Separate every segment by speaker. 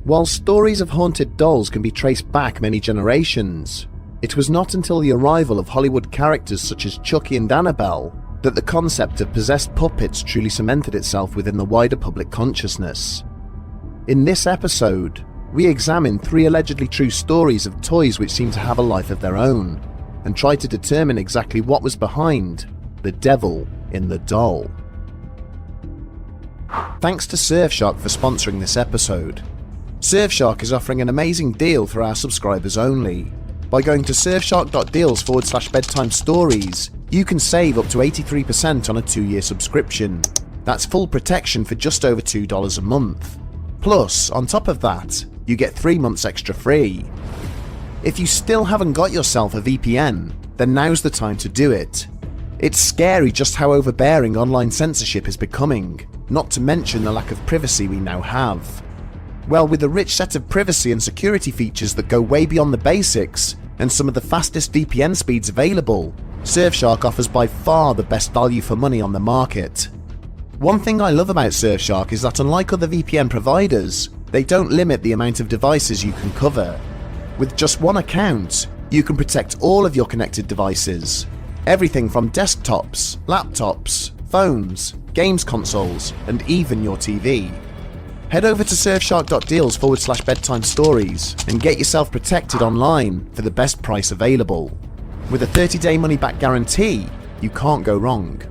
Speaker 1: While stories of haunted dolls can be traced back many generations, it was not until the arrival of Hollywood characters such as Chucky and Annabelle that the concept of possessed puppets truly cemented itself within the wider public consciousness. In this episode, we examine 3 allegedly true stories of toys which seem to have a life of their own, and try to determine exactly what was behind the devil in the doll. Thanks to Surfshark for sponsoring this episode. Surfshark is offering an amazing deal for our subscribers only. By going to surfshark.deals/bedtime stories, you can save up to 83% on a 2-year subscription. That's full protection for just over $2 a month. Plus, on top of that, you get 3 months extra free. If you still haven't got yourself a VPN, then now's the time to do it. It's scary just how overbearing online censorship is becoming, not to mention the lack of privacy we now have. Well, with a rich set of privacy and security features that go way beyond the basics, and some of the fastest VPN speeds available, Surfshark offers by far the best value for money on the market. One thing I love about Surfshark is that unlike other VPN providers, they don't limit the amount of devices you can cover. With just one account, you can protect all of your connected devices. Everything from desktops, laptops, phones, games consoles, and even your TV. Head over to surfshark.deals/bedtime stories and get yourself protected online for the best price available. With a 30-day money-back guarantee, you can't go wrong.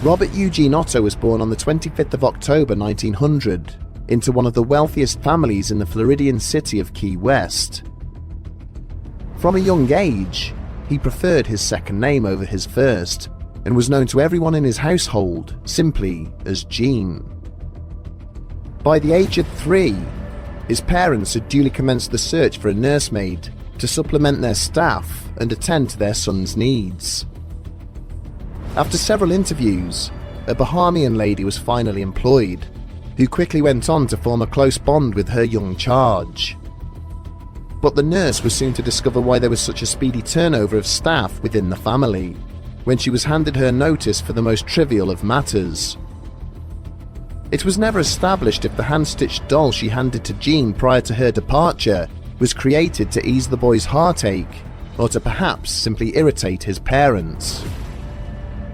Speaker 1: Robert Eugene Otto was born on the 25th of October 1900 into one of the wealthiest families in the Floridian city of Key West. From a young age, he preferred his second name over his first and was known to everyone in his household simply as Gene. By the age of 3, his parents had duly commenced the search for a nursemaid to supplement their staff and attend to their son's needs. After several interviews, a Bahamian lady was finally employed, who quickly went on to form a close bond with her young charge. But the nurse was soon to discover why there was such a speedy turnover of staff within the family, when she was handed her notice for the most trivial of matters. It was never established if the hand-stitched doll she handed to Jean prior to her departure was created to ease the boy's heartache, or to perhaps simply irritate his parents.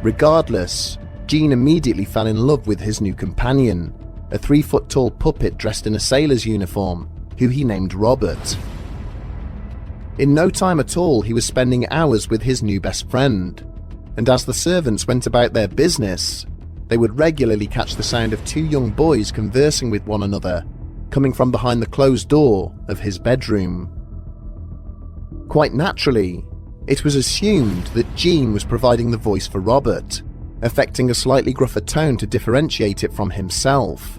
Speaker 1: Regardless, Gene immediately fell in love with his new companion, a 3-foot-tall puppet dressed in a sailor's uniform, who he named Robert. In no time at all, he was spending hours with his new best friend, and as the servants went about their business, they would regularly catch the sound of 2 young boys conversing with one another, coming from behind the closed door of his bedroom. Quite naturally, it was assumed that Gene was providing the voice for Robert, affecting a slightly gruffer tone to differentiate it from himself.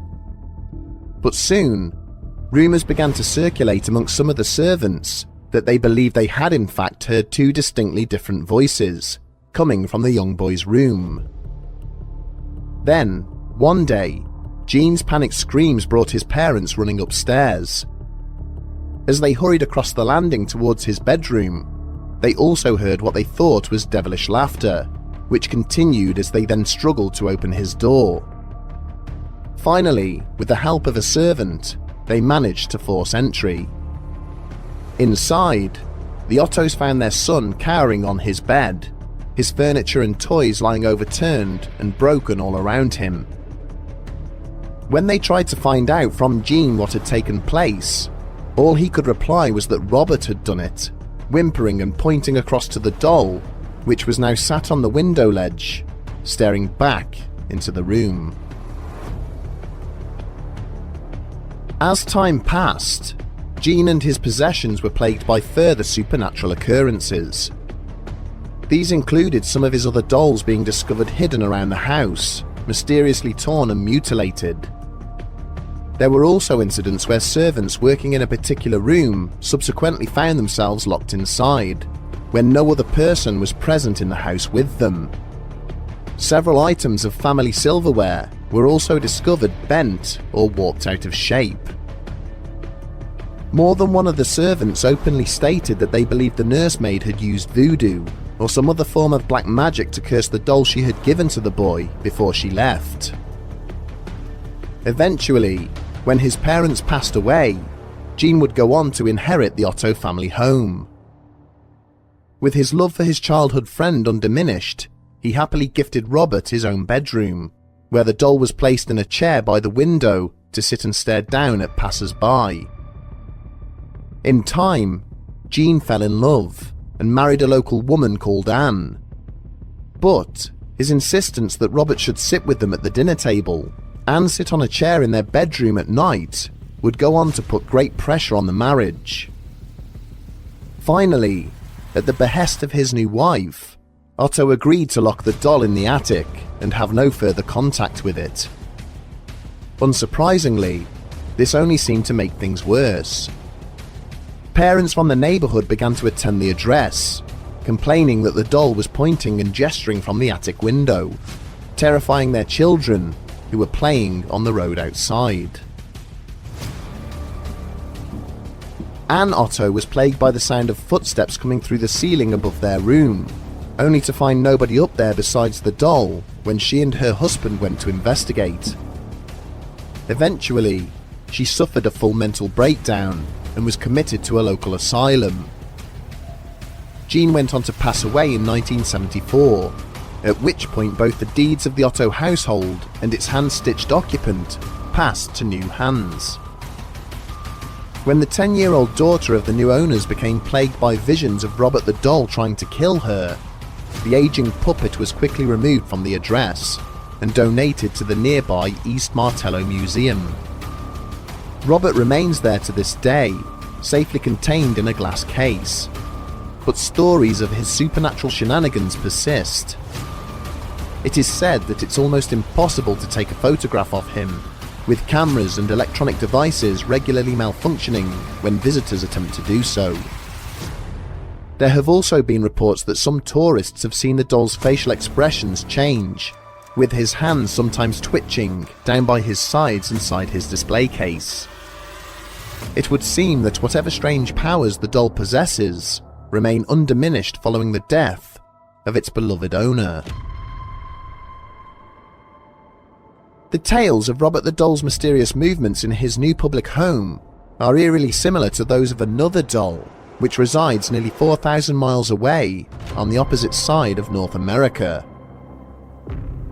Speaker 1: But soon, rumours began to circulate amongst some of the servants that they believed they had in fact heard 2 distinctly different voices coming from the young boy's room. Then, one day, Gene's panicked screams brought his parents running upstairs. As they hurried across the landing towards his bedroom, they also heard what they thought was devilish laughter, which continued as they then struggled to open his door. Finally, with the help of a servant, they managed to force entry. Inside, the Ottos found their son cowering on his bed, his furniture and toys lying overturned and broken all around him. When they tried to find out from Gene what had taken place, all he could reply was that Robert had done it, whimpering and pointing across to the doll, which was now sat on the window ledge, staring back into the room. As time passed, Gene and his possessions were plagued by further supernatural occurrences. These included some of his other dolls being discovered hidden around the house, mysteriously torn and mutilated. There were also incidents where servants working in a particular room subsequently found themselves locked inside, when no other person was present in the house with them. Several items of family silverware were also discovered bent or warped out of shape. More than one of the servants openly stated that they believed the nursemaid had used voodoo or some other form of black magic to curse the doll she had given to the boy before she left. Eventually, when his parents passed away, Gene would go on to inherit the Otto family home. With his love for his childhood friend undiminished, he happily gifted Robert his own bedroom, where the doll was placed in a chair by the window to sit and stare down at passers-by. In time, Gene fell in love and married a local woman called Anne. But his insistence that Robert should sit with them at the dinner table and sit on a chair in their bedroom at night would go on to put great pressure on the marriage. Finally, at the behest of his new wife, Otto agreed to lock the doll in the attic and have no further contact with it. Unsurprisingly, this only seemed to make things worse. Parents from the neighborhood began to attend the address, complaining that the doll was pointing and gesturing from the attic window, terrifying their children who were playing on the road outside. Anne Otto was plagued by the sound of footsteps coming through the ceiling above their room, only to find nobody up there besides the doll when she and her husband went to investigate. Eventually, she suffered a full mental breakdown and was committed to a local asylum. Gene went on to pass away in 1974, at which point both the deeds of the Otto household and its hand-stitched occupant passed to new hands. When the 10-year-old daughter of the new owners became plagued by visions of Robert the doll trying to kill her, the aging puppet was quickly removed from the address and donated to the nearby East Martello Museum. Robert remains there to this day, safely contained in a glass case, but stories of his supernatural shenanigans persist. It is said that it's almost impossible to take a photograph of him, with cameras and electronic devices regularly malfunctioning when visitors attempt to do so. There have also been reports that some tourists have seen the doll's facial expressions change, with his hands sometimes twitching down by his sides inside his display case. It would seem that whatever strange powers the doll possesses remain undiminished following the death of its beloved owner. The tales of Robert the doll's mysterious movements in his new public home are eerily similar to those of another doll, which resides nearly 4,000 miles away on the opposite side of North America.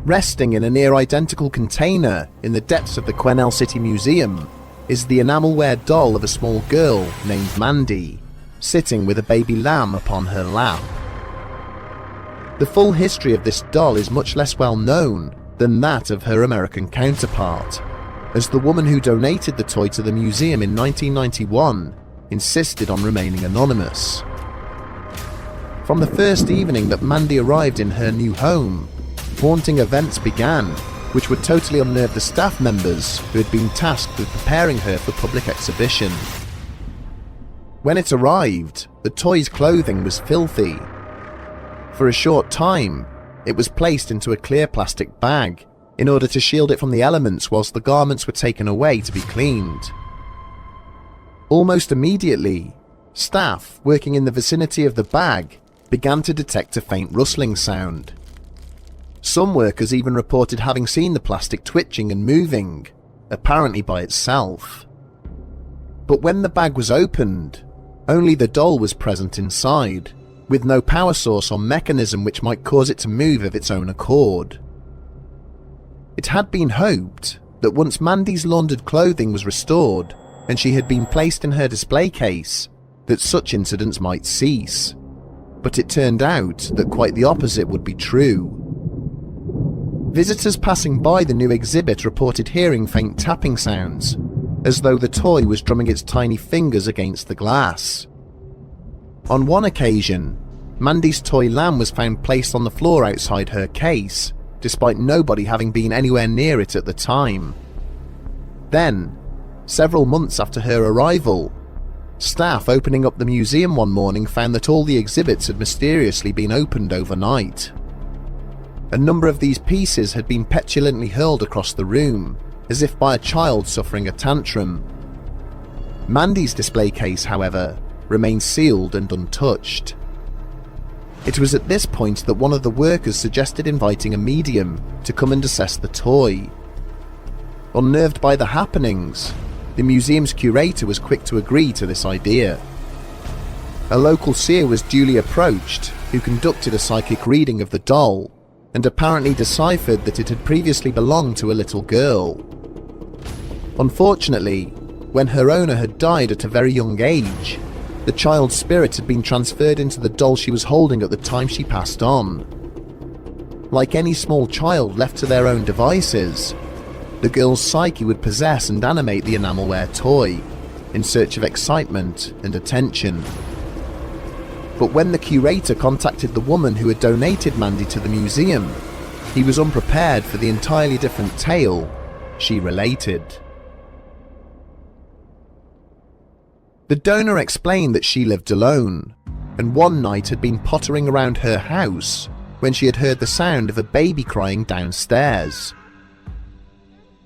Speaker 1: Resting in a near-identical container in the depths of the Quesnel City Museum is the enamelware doll of a small girl named Mandy, sitting with a baby lamb upon her lap. The full history of this doll is much less well known than that of her American counterpart, as the woman who donated the toy to the museum in 1991 insisted on remaining anonymous. From the first evening that Mandy arrived in her new home, haunting events began, which would totally unnerve the staff members who had been tasked with preparing her for public exhibition. When it arrived, the toy's clothing was filthy. For a short time, it was placed into a clear plastic bag in order to shield it from the elements whilst the garments were taken away to be cleaned. Almost immediately, staff working in the vicinity of the bag began to detect a faint rustling sound. Some workers even reported having seen the plastic twitching and moving, apparently by itself. But when the bag was opened, only the doll was present inside, with no power source or mechanism which might cause it to move of its own accord. It had been hoped that once Mandy's laundered clothing was restored and she had been placed in her display case, that such incidents might cease. But it turned out that quite the opposite would be true. Visitors passing by the new exhibit reported hearing faint tapping sounds, as though the toy was drumming its tiny fingers against the glass. On one occasion, Mandy's toy lamb was found placed on the floor outside her case, despite nobody having been anywhere near it at the time. Then, several months after her arrival, staff opening up the museum one morning found that all the exhibits had mysteriously been opened overnight. A number of these pieces had been petulantly hurled across the room, as if by a child suffering a tantrum. Mandy's display case, however, remained sealed and untouched. It was at this point that one of the workers suggested inviting a medium to come and assess the toy. Unnerved by the happenings, the museum's curator was quick to agree to this idea. A local seer was duly approached, who conducted a psychic reading of the doll, and apparently deciphered that it had previously belonged to a little girl. Unfortunately, when her owner had died at a very young age, the child's spirit had been transferred into the doll she was holding at the time she passed on. Like any small child left to their own devices, the girl's psyche would possess and animate the enamelware toy, in search of excitement and attention. But when the curator contacted the woman who had donated Mandy to the museum, he was unprepared for the entirely different tale she related. The donor explained that she lived alone, and one night had been pottering around her house when she had heard the sound of a baby crying downstairs.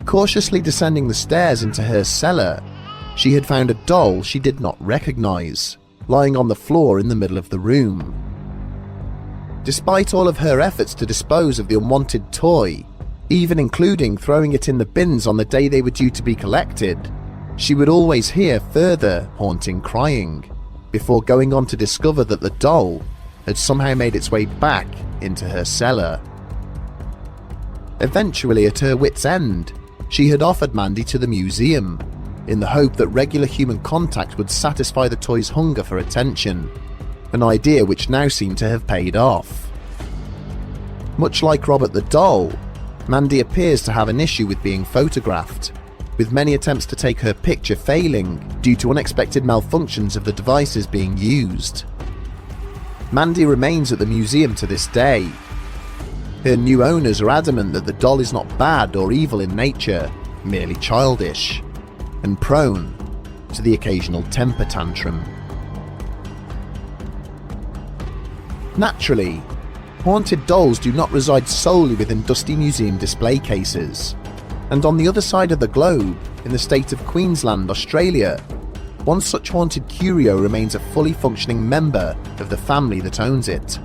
Speaker 1: Cautiously descending the stairs into her cellar, she had found a doll she did not recognize, lying on the floor in the middle of the room. Despite all of her efforts to dispose of the unwanted toy, even including throwing it in the bins on the day they were due to be collected, she would always hear further haunting crying, before going on to discover that the doll had somehow made its way back into her cellar. Eventually, at her wit's end, she had offered Mandy to the museum, in the hope that regular human contact would satisfy the toy's hunger for attention, an idea which now seemed to have paid off. Much like Robert the doll, Mandy appears to have an issue with being photographed, with many attempts to take her picture failing due to unexpected malfunctions of the devices being used. Mandy remains at the museum to this day. Her new owners are adamant that the doll is not bad or evil in nature, merely childish, and prone to the occasional temper tantrum. Naturally, haunted dolls do not reside solely within dusty museum display cases, and on the other side of the globe, in the state of Queensland, Australia, one such haunted curio remains a fully functioning member of the family that owns it.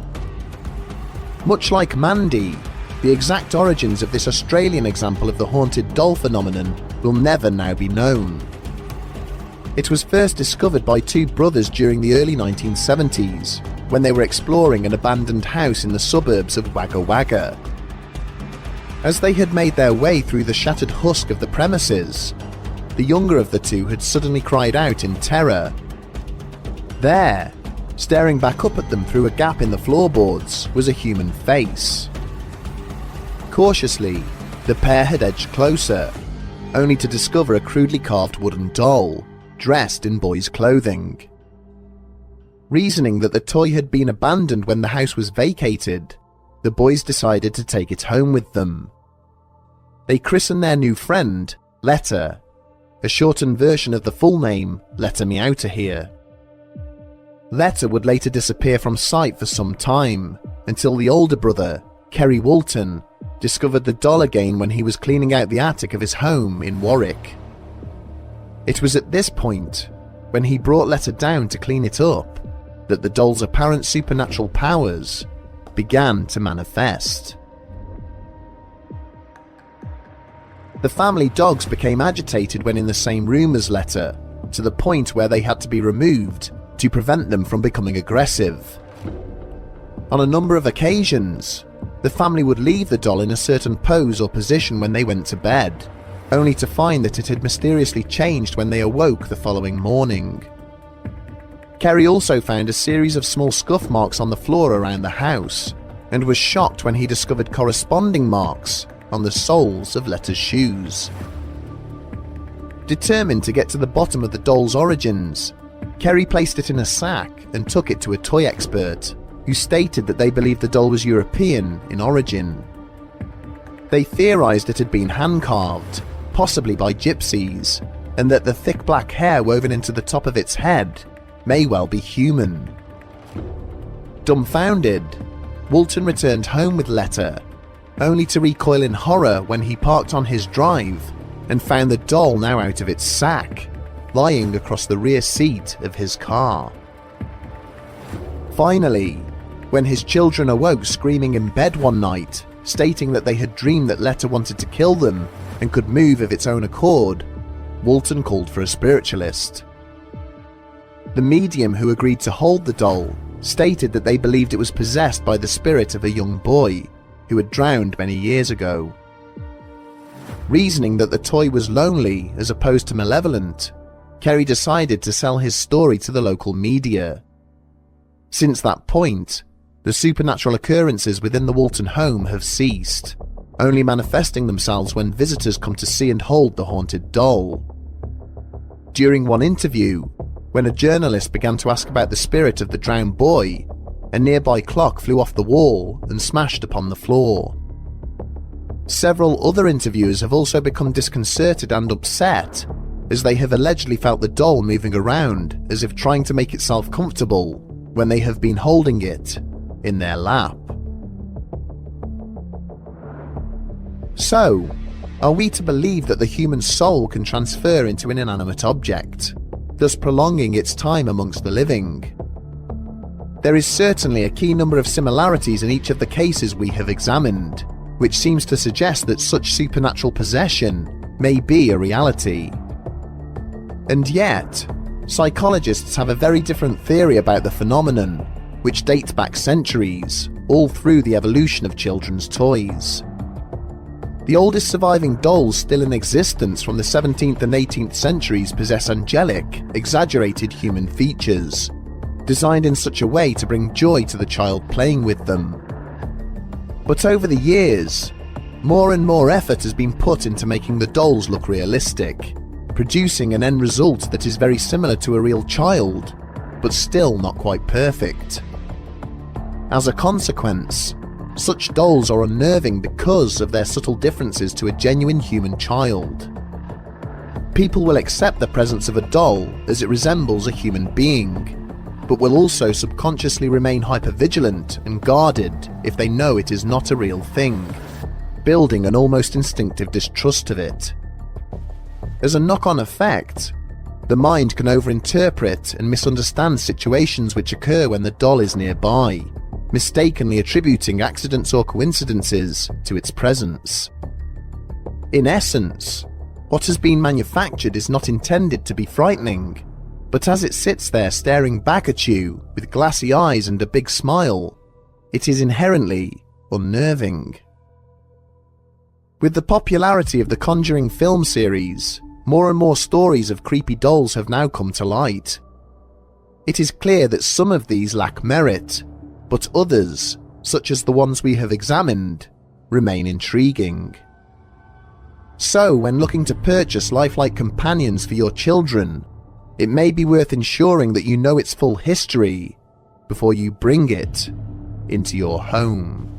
Speaker 1: Much like Mandy, the exact origins of this Australian example of the haunted doll phenomenon will never now be known. It was first discovered by two brothers during the early 1970s, when they were exploring an abandoned house in the suburbs of Wagga Wagga. As they had made their way through the shattered husk of the premises, the younger of the two had suddenly cried out in terror. There, staring back up at them through a gap in the floorboards, was a human face. Cautiously, the pair had edged closer, only to discover a crudely carved wooden doll, dressed in boys' clothing. Reasoning that the toy had been abandoned when the house was vacated, the boys decided to take it home with them. They christened their new friend Letter, a shortened version of the full name Letter Me Outta Here. Letter would later disappear from sight for some time, until the older brother, Kerry Walton, discovered the doll again when he was cleaning out the attic of his home in Warwick. It was at this point, when he brought Letter down to clean it up, that the doll's apparent supernatural powers began to manifest. The family dogs became agitated when in the same room as Letter, to the point where they had to be removed to prevent them from becoming aggressive. On a number of occasions, the family would leave the doll in a certain pose or position when they went to bed, only to find that it had mysteriously changed when they awoke the following morning. Kerry also found a series of small scuff marks on the floor around the house, and was shocked when he discovered corresponding marks on the soles of Letter's shoes. Determined to get to the bottom of the doll's origins, Kerry placed it in a sack and took it to a toy expert, who stated that they believed the doll was European in origin. They theorized it had been hand-carved, possibly by gypsies, and that the thick black hair woven into the top of its head may well be human. Dumbfounded, Walton returned home with Letta, only to recoil in horror when he parked on his drive and found the doll now out of its sack, lying across the rear seat of his car. Finally, when his children awoke screaming in bed one night, stating that they had dreamed that Letta wanted to kill them and could move of its own accord, Walton called for a spiritualist. The medium who agreed to hold the doll stated that they believed it was possessed by the spirit of a young boy who had drowned many years ago. Reasoning that the toy was lonely as opposed to malevolent, Kerry decided to sell his story to the local media. Since that point, the supernatural occurrences within the Walton home have ceased, only manifesting themselves when visitors come to see and hold the haunted doll. During one interview, when a journalist began to ask about the spirit of the drowned boy, a nearby clock flew off the wall and smashed upon the floor. Several other interviewers have also become disconcerted and upset, as they have allegedly felt the doll moving around as if trying to make itself comfortable when they have been holding it in their lap. So, are we to believe that the human soul can transfer into an inanimate object, thus prolonging its time amongst the living? There is certainly a key number of similarities in each of the cases we have examined, which seems to suggest that such supernatural possession may be a reality. And yet, psychologists have a very different theory about the phenomenon, which dates back centuries, all through the evolution of children's toys. The oldest surviving dolls still in existence from the 17th and 18th centuries possess angelic, exaggerated human features, designed in such a way to bring joy to the child playing with them. But over the years, more and more effort has been put into making the dolls look realistic, producing an end result that is very similar to a real child, but still not quite perfect. As a consequence, such dolls are unnerving because of their subtle differences to a genuine human child. People will accept the presence of a doll as it resembles a human being, but will also subconsciously remain hypervigilant and guarded if they know it is not a real thing, building an almost instinctive distrust of it. As a knock-on effect, the mind can overinterpret and misunderstand situations which occur when the doll is nearby, mistakenly attributing accidents or coincidences to its presence. In essence, what has been manufactured is not intended to be frightening, but as it sits there staring back at you with glassy eyes and a big smile, it is inherently unnerving. With the popularity of the Conjuring film series, more and more stories of creepy dolls have now come to light. It is clear that some of these lack merit, but others, such as the ones we have examined, remain intriguing. So, when looking to purchase lifelike companions for your children, it may be worth ensuring that you know its full history before you bring it into your home.